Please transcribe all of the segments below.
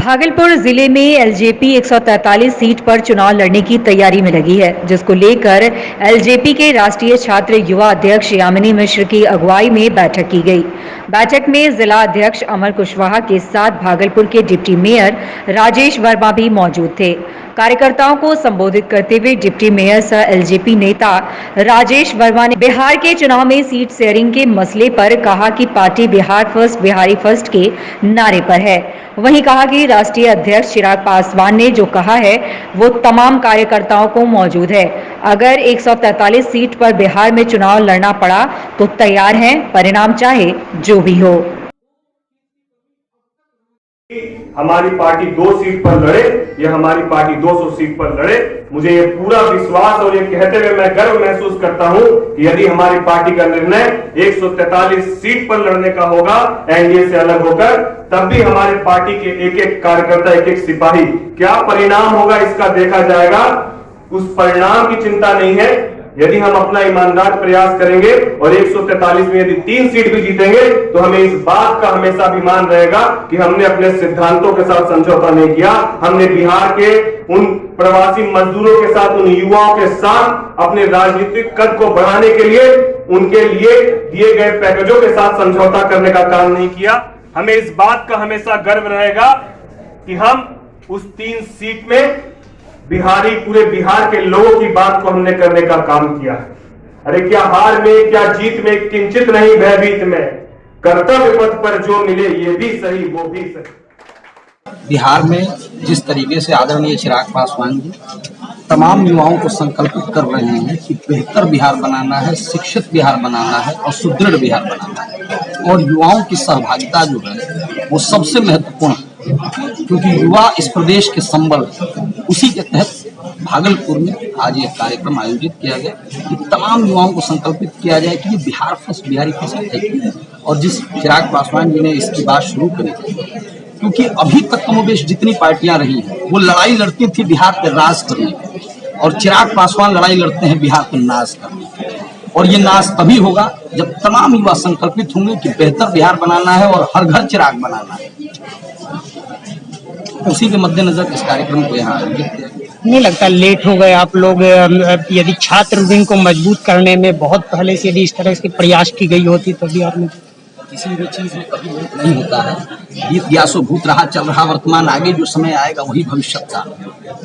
भागलपुर जिले में LJP 143 seat पर चुनाव लड़ने की तैयारी में लगी है, जिसको लेकर एलजेपी के राष्ट्रीय छात्र युवा अध्यक्ष यामिनी मिश्र की अगुवाई में बैठक की गई। बैठक में जिला अध्यक्ष अमर कुशवाहा के साथ भागलपुर के डिप्टी मेयर राजेश वर्मा भी मौजूद थे। कार्यकर्ताओं को संबोधित करते हुए डिप्टी मेयर सह एलजेपी नेता राजेश वर्मा ने बिहार के चुनाव में सीट शेयरिंग के मसले पर कहा कि party Bihar first Bihari first के नारे पर है। वहीं कहा कि राष्ट्रीय अध्यक्ष चिराग पासवान ने जो कहा है वो तमाम कार्यकर्ताओं को मौजूद है। अगर 143 सीट पर बिहार में चुनाव लड़ना पड़ा तो तैयार हैं, परिणाम चाहे जो भी हो। हमारी पार्टी 2 सीट पर लड़े या हमारी पार्टी 200 सीट पर लड़े, मुझे ये पूरा विश्वास और ये कहते हुए मैं गर्व महसूस करता हूं कि यदि हमारी पार्टी का निर्णय 143 सीट पर लड़ने का होगा एनडीए से अलग होकर, तब भी हमारी पार्टी के एक एक कार्यकर्ता, एक एक सिपाही, क्या परिणाम होगा इसका देखा जाएगा। उस परिणाम की चिंता नहीं है। यदि हम अपना ईमानदार प्रयास करेंगे और 143 में यदि 3 सीट भी जीतेंगे तो हमें इस बात का हमेशा अभिमान रहेगा कि हमने अपने सिद्धांतों के साथ समझौता नहीं किया। हमने बिहार के उन प्रवासी मजदूरों के साथ, उन युवाओं के साथ अपने राजनीतिक कद को बढ़ाने के लिए उनके लिए दिए गए पैकेजों के साथ समझौता करने का काम नहीं किया। हमें इस बात का हमेशा गर्व रहेगा कि हम उस 3 सीट में पूरे बिहार के लोगों की बात को हमने करने का काम किया है। अरे क्या हार में, क्या जीत में, किंचित नहीं भयभीत में, कर्तव्य पथ पर जो मिले ये भी सही वो भी सही। बिहार में जिस तरीके से आदरणीय चिराग पासवान जी तमाम युवाओं को संकल्पित कर रहे हैं कि बेहतर बिहार बनाना है, शिक्षित बिहार बनाना है और सुदृढ़ बिहार बनाना है, और युवाओं की सहभागिता जो है वो सबसे महत्वपूर्ण है, क्योंकि युवा इस प्रदेश के संबल, उसी के तहत भागलपुर में आज यह कार्यक्रम आयोजित किया गया कि तमाम युवाओं को संकल्पित किया जाए कि ये बिहार फर्स्ट बिहारी फर्स्ट है। और जिस चिराग पासवान जी ने इसकी बात शुरू करी, क्योंकि अभी तक कमोबेश जितनी पार्टियां रही हैं वो लड़ाई लड़ती थी बिहार पर राज करने की, और चिराग पासवान लड़ाई लड़ते हैं बिहार पर नाज करने की। और ये नाज तभी होगा जब तमाम युवा संकल्पित होंगे कि बेहतर बिहार बनाना है और हर घर चिराग बनाना है। उसी के मद्देनजर इस कार्यक्रम को यहाँ आयोजित किया। नहीं लगता लेट हो गए आप लोग? यदि छात्र विंग को मजबूत करने में बहुत पहले से यदि इस तरह से प्रयास की गई होती तो भी आपने किसी भी चीज में कभी लेट नहीं होता है। ये ज्ञासो भूत रहा, चल रहा वर्तमान, आगे जो समय आएगा वही भविष्य का।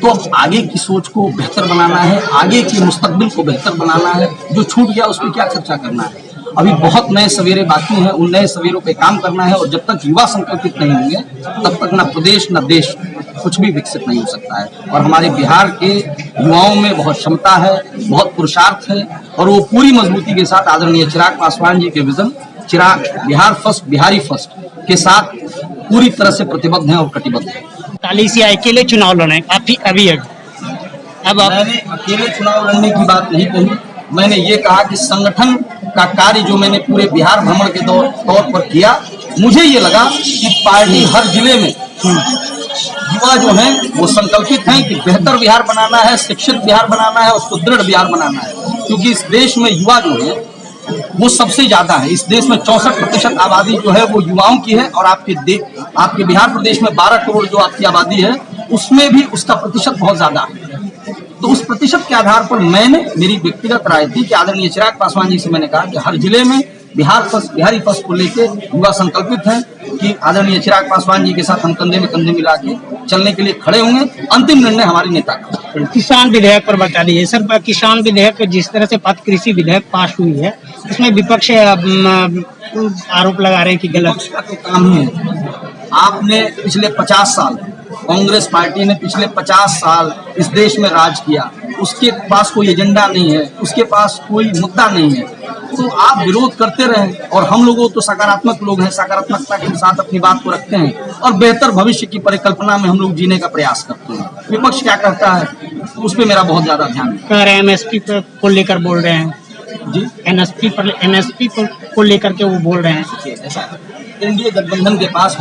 तो अब आगे की सोच को बेहतर बनाना है, आगे के मुस्तकबिल को बेहतर बनाना है। जो छूट गया उस पर क्या चर्चा करना है। अभी बहुत नए सवेरे बाकी हैं, उन नए सवेरों पे काम करना है। और जब तक युवा संकल्पित नहीं होंगे तब तक न प्रदेश न देश कुछ भी विकसित नहीं हो सकता है। और हमारे बिहार के युवाओं में बहुत क्षमता है, बहुत पुरुषार्थ है, और वो पूरी मजबूती के साथ आदरणीय चिराग पासवान जी के विजन चिराग बिहार फर्स्ट बिहारी फर्स्ट के साथ पूरी तरह से प्रतिबद्ध हैं और कटिबद्ध हैं। 40 या अकेले चुनाव लड़े अभी अब मैंने अकेले चुनाव लड़ने की बात नहीं कही। मैंने ये कहा कि संगठन का कार्य जो मैंने पूरे बिहार भ्रमण के तौर पर किया, मुझे ये लगा कि पार्टी हर जिले में युवा जो हैं वो संकल्पित हैं कि बेहतर बिहार बनाना है, शिक्षित बिहार बनाना है और सुदृढ़ बिहार बनाना है। क्योंकि इस देश में युवा जो है वो सबसे ज्यादा है। इस देश में 64% आबादी जो है वो युवाओं की है, और आपके बिहार प्रदेश में 12 करोड़ जो आपकी आबादी है उसमें भी उसका प्रतिशत बहुत ज्यादा है। तो उस प्रतिशत के आधार पर मेरी व्यक्तिगत राय थी कि आदरणीय चिराग पासवान जी से मैंने कहा कि हर जिले में बिहार फर्स्ट बिहारी फर्स्ट को लेकर युवा संकल्पित हैं कि आदरणीय चिराग पासवान जी के साथ हम कंधे में कंधे मिला के चलने के लिए खड़े होंगे। अंतिम निर्णय हमारे नेता का। किसान विधेयक पर बता दीजिए सर। किसान विधेयक जिस तरह से कृषि विधेयक पास हुई है, इसमें विपक्ष आरोप लगा रहे हैं कि गलत काम है। आपने पिछले 50 साल कांग्रेस पार्टी ने पिछले 50 साल इस देश में राज किया, उसके पास कोई एजेंडा नहीं है, उसके पास कोई मुद्दा नहीं है, तो आप विरोध करते रहें। और हम लोगों तो सकारात्मक लोग हैं, सकारात्मकता के साथ अपनी बात को रखते हैं और बेहतर भविष्य की परिकल्पना में हम लोग जीने का प्रयास करते हैं। विपक्ष क्या करता है उस पर मेरा बहुत ज्यादा ध्यान है। कह रहे हैं एमएसपी को लेकर बोल रहे हैं जी, एमएसपी को लेकर के वो बोल रहे हैं। ऐसा एनडीए गठबंधन के पास